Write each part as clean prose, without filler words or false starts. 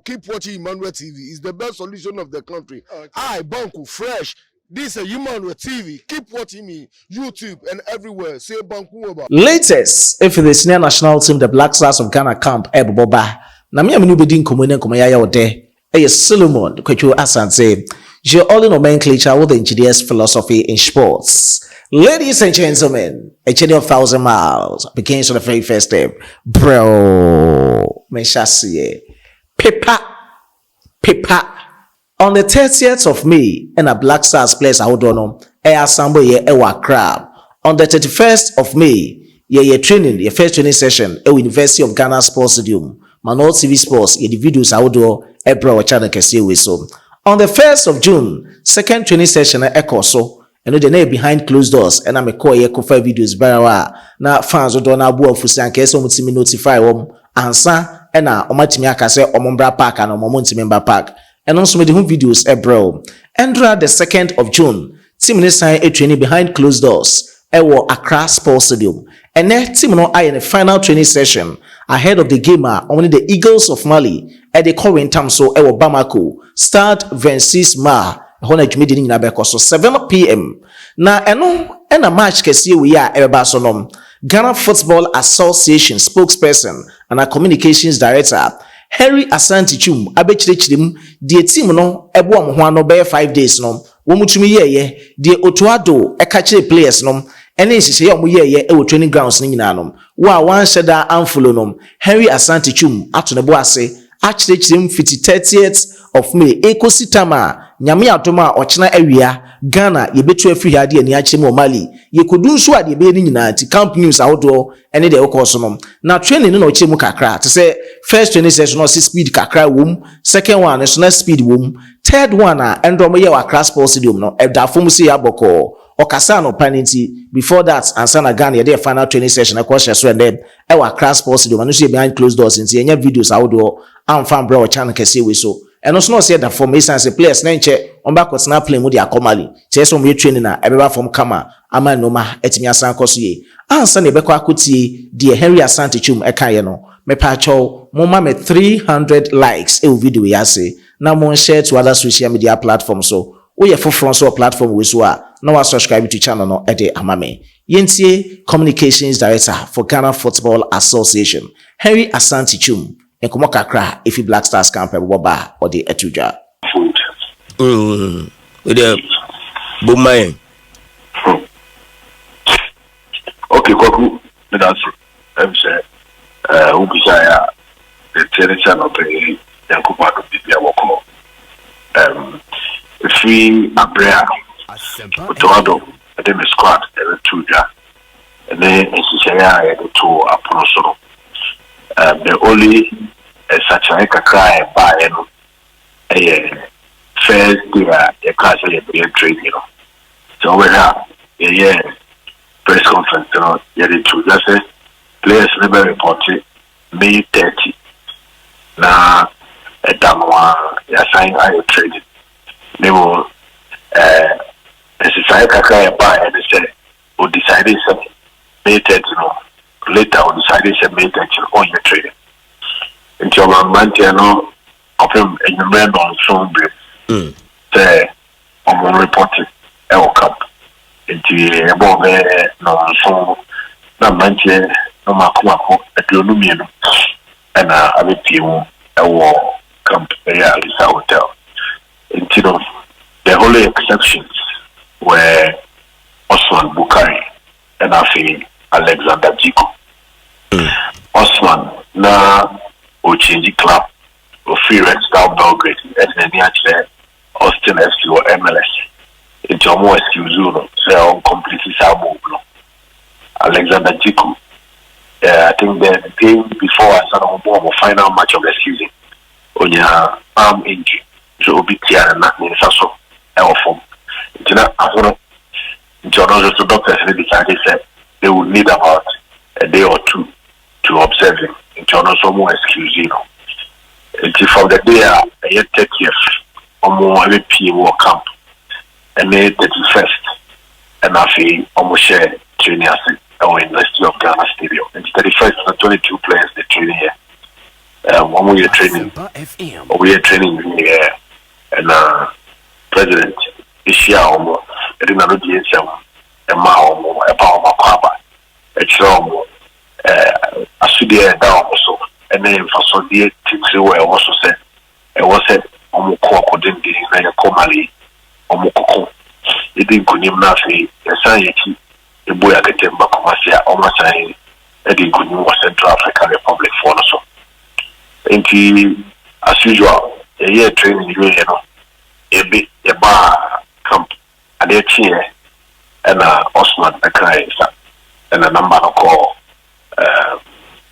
Keep watching Emmanuel TV. It's the best solution of the country. Okay. I, Banku, fresh. This is Emmanuel TV. Keep watching me. YouTube and everywhere. Say Banku over. Latest, if the senior national team, the Black Stars of Ghana camp, Boba. Na me amenu bedin komune komaya ode. Solomon, Kwechu Asante. Your only nomenclature with the engineer's philosophy in sports. Ladies and gentlemen, a journey of 1,000 miles begins on the very first step. Bro, Meshasiye. Paper. On the 30th of May, and a Black Stars place I don't know, Sambo ye ewa crab. On the 31st of May, ye training, your first training session, at University of Ghana Sports Stadium. Manol TV Sports, ye the videos I would do, April channel can see with so. On the 1st of June, second training session at Ekoso, and the name behind closed doors, and I'm a call ye cover videos barawa. Na fans would don't have fusan case on me notify answer. Ena omatimi akase omombra park and omomonti member park and also made videos bro. Endra the 2nd of June team ne sign a training behind closed doors ewo Accra Sports Stadium and then team no eye in the final training session ahead of the game only the Eagles of Mali at the current time so ewo Bamako start 26 Ma hona jumedi ni na beko so 7 p.m. na ena match kesi we ya eba so nom Ghana Football Association spokesperson and a communications director Henry Asante Chum abechirichirim die team no ebo amho no be 5 days no wo mutumi ye die Addo ekachire players no ene nhihye ye omo ye e wo training grounds ni nyina no wa wan sheda amfolo no Henry Asante Chum ato ne bo ase achirichirim fiti 30th of May ekositama nyame atoma ochena awia Ghana yebetu afiri hade ani akyem o Mali yekodu nso ade be ni nyina ti camp news awodo ene de ekoso no na training no okyem kakra to say first training session no speed kakra wom second one is na speed wom third one endom ye wa Accra Sports Stadium no edafom se yaboko okasa no panity before that ansa na Ghana ye final training session akwa so and then e wa Accra Sports Stadium no so behind closed doors nti enya videos awodo amfam bra o channel kese we so and also no say that for me sense players na nche on back was na play mu dia komali che so me training na ebeba from kama ama no ma etimi asan koso ye ansa na ebekwa akotie die Henry Asante Chum ekaye no me pa chow mo ma me 300 likes e video ya say na mo share to other social media platforms so we ye for so platform we so na wa subscribe to channel no e de amame yentie communications director for Ghana Football Association Henry Asante Chum enkomo kakra if Black Stars camp boba or the etuja with the boomay okay koku that's I'm say ubisaya the territory of the yankuba do bibia woko if we abrea Otoado the squad etuja and then insaya to aproso the only such a cry by first the class of trade, you know. So we have a press conference, you know, just say players never reported May 30. Now, a Damwa, they are saying I traded. They will, as a cry by and they say, who decided May 30, you know. Later on decided to make that on your trading. Until one month, you know, of him in the man on some break. Say, I'm reporting our cup. Into above no so na manche no makumako at Lumino and I will team our camp at this hotel. Instead of the only exceptions were Osman Bukari and I feel Alexander Jiko. Osman na o change club o free red star Belgrade and then actually Austin FC or MLS into a more excuse so completely sabo Alexander Jiku I think the game before I started the final match of the season on your arm injury so be clear and not so our form it's not as well John also doctors decided they would need about a day or two to observe him. It's also more excuse, you know. It's from the day I 30th or more LP war camp and then 31st and I feel almost share training at our University of Ghana Stadium. And 31st, 22 players they training here. One we are training, or we are training here, and President Ishia Omo, Edina Lodiensiam, and Mao, a power Makaba, a Chomo, a Sudia down also, and then for so dear Tixi also said, it was said, Omoko didn't be in a Komali, Omoko. It didn't go him nothing, a science, the boy at the Temba Comasia, almost saying, Eddie Gunim was Central African Republic for us. And as usual, a year training, you know, a bar camp at the chair and Osman Akai and a number of call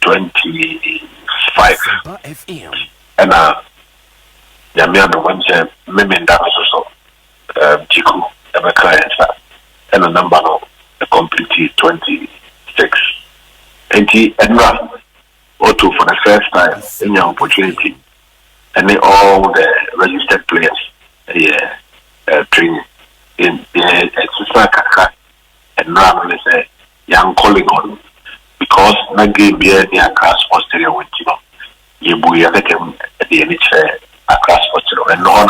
25 and Yamiano Wenja Memenda also Jiku and and a number of a complete 26 and Edna Otto for the first time in your opportunity and then all the registered players training in exercise and now say young calling on because na game be near class posterior with you boy let him at the NHS a class posterior and on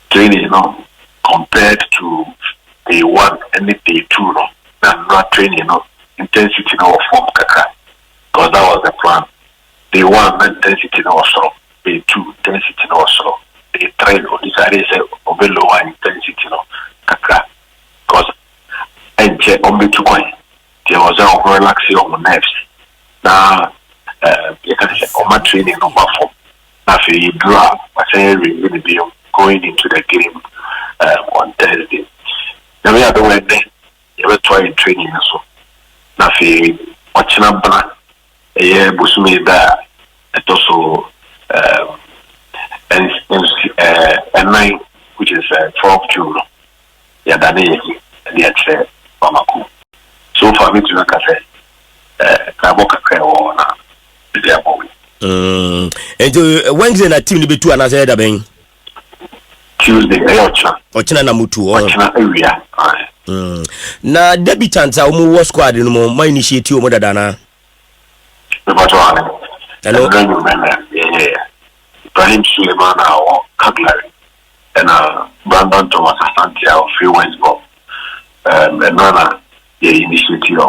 training you know compared to day one and day two no not training you know intensity no form kaka because that was the plan. Day one intensity no so day two intensity no so day three or decided say over lower intensity no kaka because and check on me to coin there was a relaxing on the nerves now you can say on my training no perform now if you draw I say really be going into the game on Thursday now we are doing you will try training so now if watching up Busumi da and also and 9 which is 12 June yeah that is the Bamako so far me to look at Kaboka or the boy and Wednesday na team be two and another ben Tuesday Ochina na mutu area na debutants a omo squad no mo my initiative mo dada hello Ibrahim Suleiman or Caglari and Brandon Thomas Asante or Free Westbrook and Nana the initiative.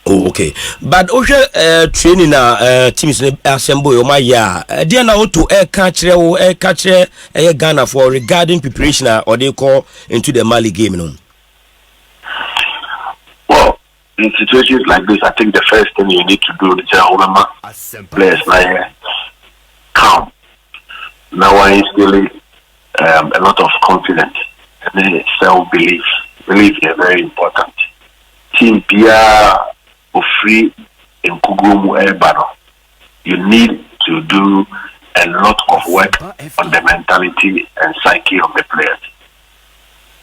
Oh, okay. But training teams assemble my year. Dear now to air catcher Ghana for regarding preparation or they call into the Mali game. No? Well, in situations like this, I think the first thing you need to do is players like calm. Now I instill a lot of confidence and self-belief. Belief is very important. Team Pia free in Kugumu Ebano. You need to do a lot of work on the mentality and psyche of the players.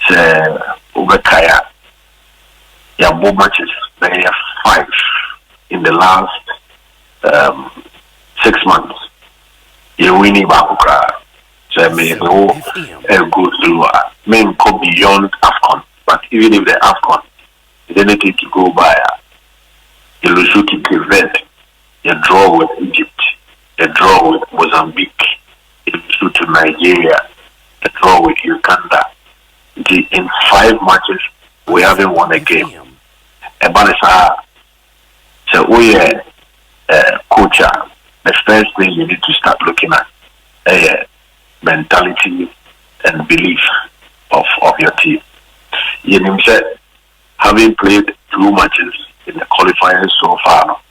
So Ubekaya, there are matches. They have 5 in the last 6 months. You're winning Bakukra. So I may go through. May go beyond AFCON, but even if the AFCON is anything to go by. You lose to prevent a draw with Egypt, a draw with Mozambique, you lose to Nigeria, a draw with Uganda. In 5 matches, we haven't won a game. And so we are coach. The first thing you need to start looking at mentality and belief of your team. You know, having played 2 matches in the qualifiers so far,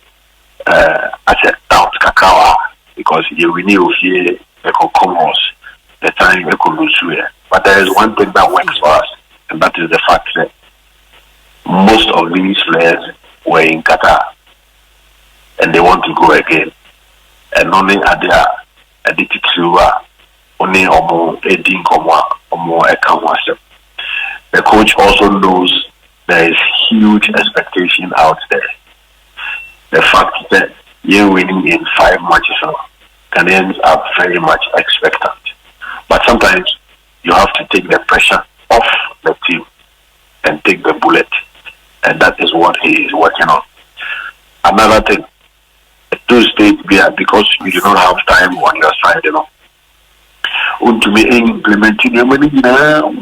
I said doubt Kakawa because you renew here the Comoros the time we could lose here. But there is one thing that works for us, and that is the fact that most of these players were in Qatar and they want to go again. And only at their addicted to only almost the coach also knows there is huge expectation out there. The fact that you're winning in 5 matches, Ghanaians are very much expectant. But sometimes you have to take the pressure off the team and take the bullet. And that is what he is working on. Another thing, those states, because you do not have time on your side, to be implementing your money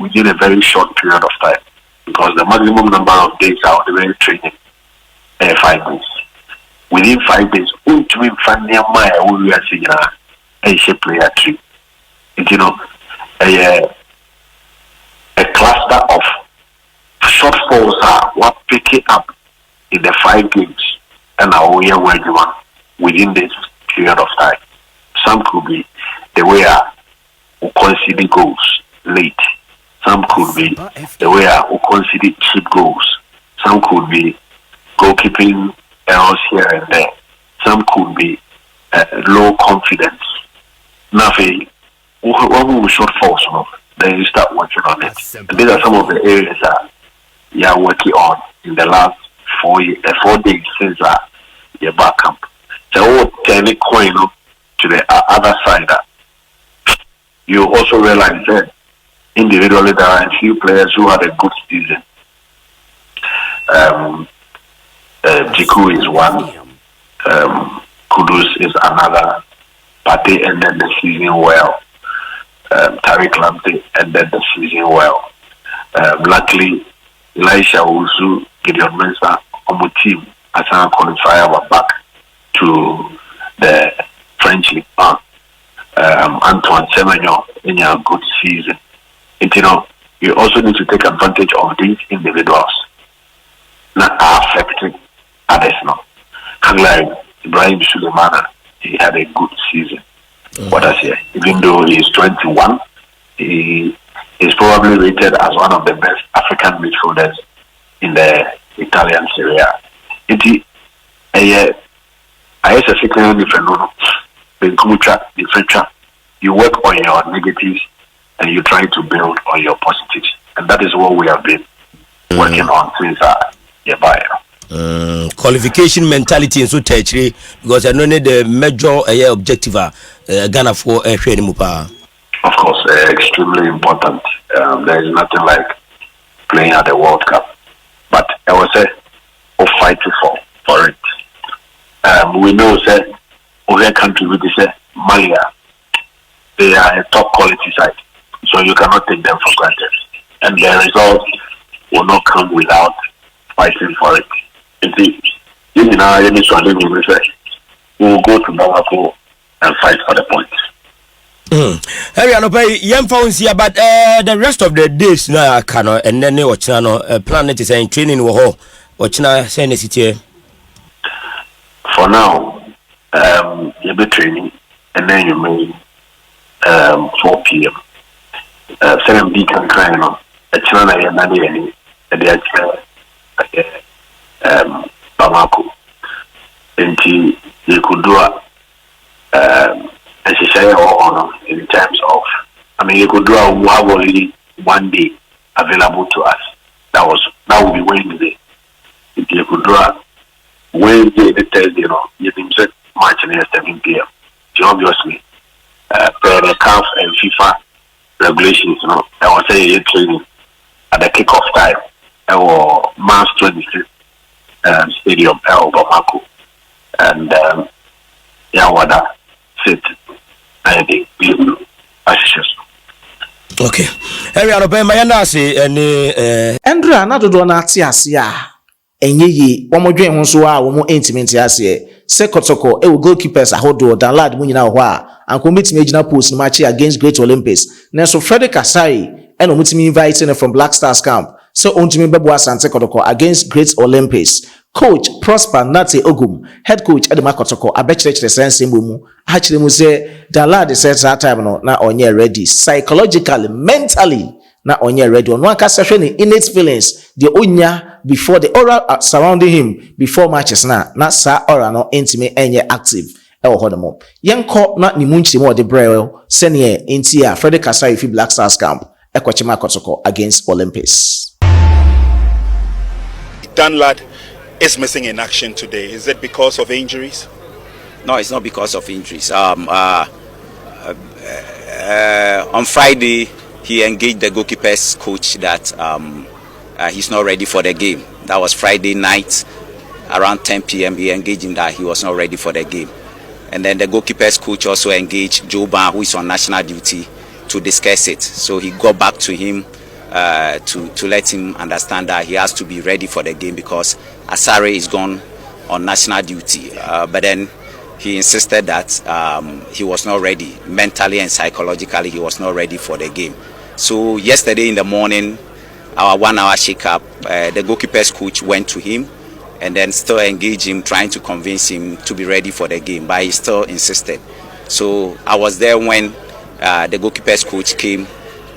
within a very short period of time. Because the maximum number of days out the very training 5 days. Within 5 days, to be finding we are seeing a player tree. A cluster of shortfalls are what picking up in the 5 games and our year one within this period of time. Some could be the way we concede goals late. Some could be the way we concede cheap goals. Some could be goalkeeping errors here and there. Some could be low confidence. Nothing. When we shortfalls, then you start working on it. And these are some of the areas that you are working on in the last 4 days since your back camp. So we'll turn it coin to the other side. You also realize that individually there are a few players who had a good season. Jiku is one. Kudus is another. Pate ended the season well. Tariq Lamptey ended the season well. Luckily, Elisha Owusu, Gideon Mensah on the team as a qualifier were back to the French League 1. Antoine Semenyo in a good season. And, you also need to take advantage of these individuals that are affecting others now. Like Ibrahim Suleimana, he had a good season. What I say, even though he is 21, he is probably rated as one of the best African midfielders in the Italian Serie A. You work on your negatives and you try to build on your positives, and that is what we have been working on since qualification mentality in so tertiary, because I know the major objective Ghana for Mupa. Of course, extremely important. There is nothing like playing at the World Cup, but I was fighting for it. We know that other country with this Malia, they are a top quality side, so you cannot take them for granted, and the results will not come without fighting for it. We will go to Bamako and fight for the points. Harry, I know young phones here, but the rest of the days now I cannot, and then watch planet is saying training war. Watch now saying city. For now, you'll be training, and then you may 4 p.m. 7 p.m. can cry on. It's not a nanny, and the Bamako. And you could do in terms of, you could do have only 1 day available to us. That would be Wednesday. If you could do Wednesday, the Thursday, you can set match at 7 p.m. So obviously, per the CAF and FIFA regulations, I was saying training at the kickoff time, or March 26th stadium, Bamako, and sit. I think okay. Harry, I know my nasi Andrea na dodo na ate ase a enye yi wo mo dwen ho so a wo mo intimate ase se kotoko e goalkeepers ahodo download mu nyina ho a anko metime agina post match against Great Olympics na so Frederick Asai and omutimi inviting from Black Stars camp so ontimi bebo asante kotoko against Great Olympics. Coach Prosper Nate Ogum, head coach Edema Kotoko, abechire sense mu achire mu say download set that time no na onye ready psychologically, mentally na onye ready on one can session innate feelings the onya before the aura surrounding him before matches na sa aura no intime enye active e wo hodomo yenko na ni munchire mo de brel senior intia Frederick Asai fi Black Stars camp ekwache Kotoko against Olympics. Dan Lad is missing in action today. Is it because of injuries? No, it's not because of injuries. On Friday, he engaged the goalkeeper's coach that he's not ready for the game. That was Friday night, around 10 p.m. He engaged him that he was not ready for the game. And then the goalkeeper's coach also engaged Joe Ban, who is on national duty, to discuss it. So he got back to him to let him understand that he has to be ready for the game because Asare is gone on national duty. But then he insisted that he was not ready mentally and psychologically. He was not ready for the game. So yesterday in the morning, our 1 hour shake-up, the goalkeeper's coach went to him and then still engaged him, trying to convince him to be ready for the game, but he still insisted. So I was there when the goalkeeper's coach came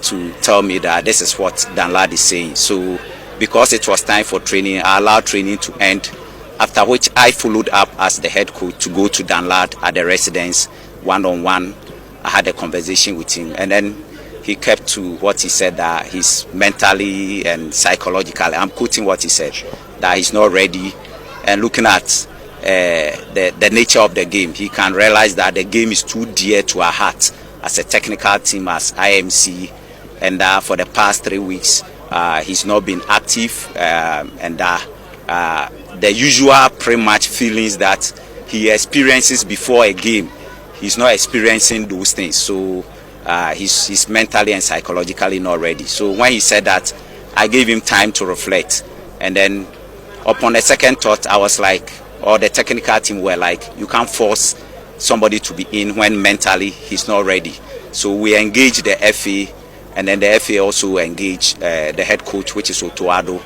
to tell me that this is what Dan Lad is saying. So because it was time for training, I allowed training to end, after which I followed up as the head coach to go to Dan Lad at the residence one-on-one. I had a conversation with him, and then he kept to what he said, that he's mentally and psychologically, I'm quoting what he said, that he's not ready. And looking at the nature of the game, he can realize that the game is too dear to our heart as a technical team, as IMC, and for the past 3 weeks he's not been active, and the usual pre-match feelings that he experiences before a game, he's not experiencing those things. So he's mentally and psychologically not ready. So when he said that, I gave him time to reflect, and then upon a second thought, I was like, or the technical team were like, you can't force somebody to be in when mentally he's not ready. So we engaged the FA, and then the FA also engaged the head coach, which is Addo,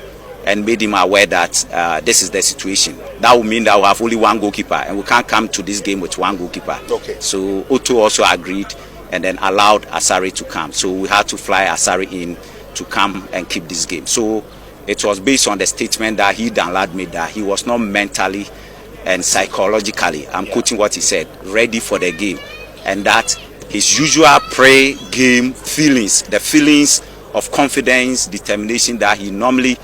and made him aware that this is the situation. That would mean that we have only one goalkeeper, and we can't come to this game with one goalkeeper. Okay. So Otto also agreed, and then allowed Asare to come. So we had to fly Asare in to come and keep this game. So it was based on the statement that Dan Lad made, that he was not mentally and psychologically, I'm quoting what he said, ready for the game, and that his usual pre-game feelings, the feelings of confidence, determination that he normally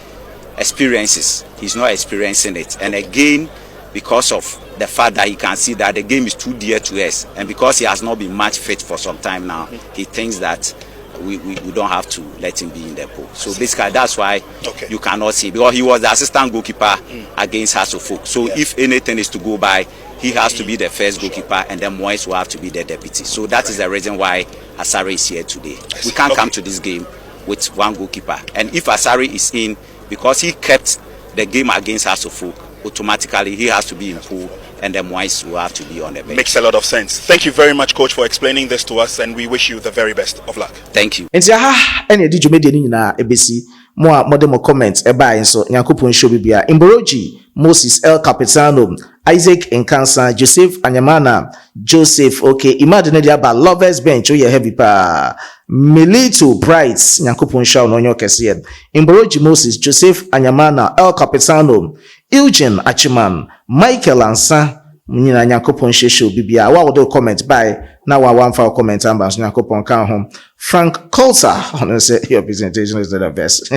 experiences, he's not experiencing it. And again, because of the fact that he can see that the game is too dear to us, and because he has not been match fit for some time now, he thinks that we don't have to let him be in the pool. So basically that's why you cannot see, because he was the assistant goalkeeper against Hasselhoff. So if anything is to go by, he has to be the first goalkeeper, and then Moise will have to be the deputy. So that is the reason why Asare is here today. We can't come to this game with one goalkeeper. And if Asare is in, because he kept the game against Hasselhoff, automatically he has to be in pool, and then Moise will have to be on the bench. Makes a lot of sense. Thank you very much, Coach, for explaining this to us, and we wish you the very best of luck. Thank you. Nti aha ene di dwumede ni nyina ebesi mo a modemo comment eba enso Nyankopon show bibia Imboroji, Moses El Capitano, Isaac Nkansa, Joseph Anyamana, Joseph Imagine dia ba lovers bench o ye heavy pa Milito Bright, Nyankopon show no nyo kese. Imboroji, Moses, Joseph Anyamana, El Capitano, Eugene Achiman, Michael Ansa, nyina Nyankopon show bibia wa wodo comment by na wa one file comment amba Nyankopon kan ho. Frank Coulter, say your presentation is the best.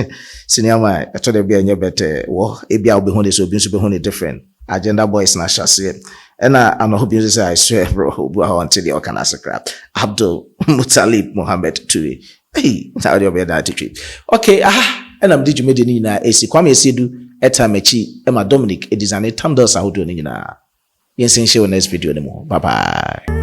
Senior man, I told you be any better. Well, ebia will be honest, so be honest different. Agenda boys na shase. And I'm not hoping to say I swear, bro, until the Okanasa crap. Abdul Mutalib Mohammed Tui. Hey, how do you be that attitude? Okay, and I'm did you made in a Kwame Sidu, Etamechi, Emma Dominic, it is an eternal Sahudo Nina. Yes, in show next video anymore. Bye bye.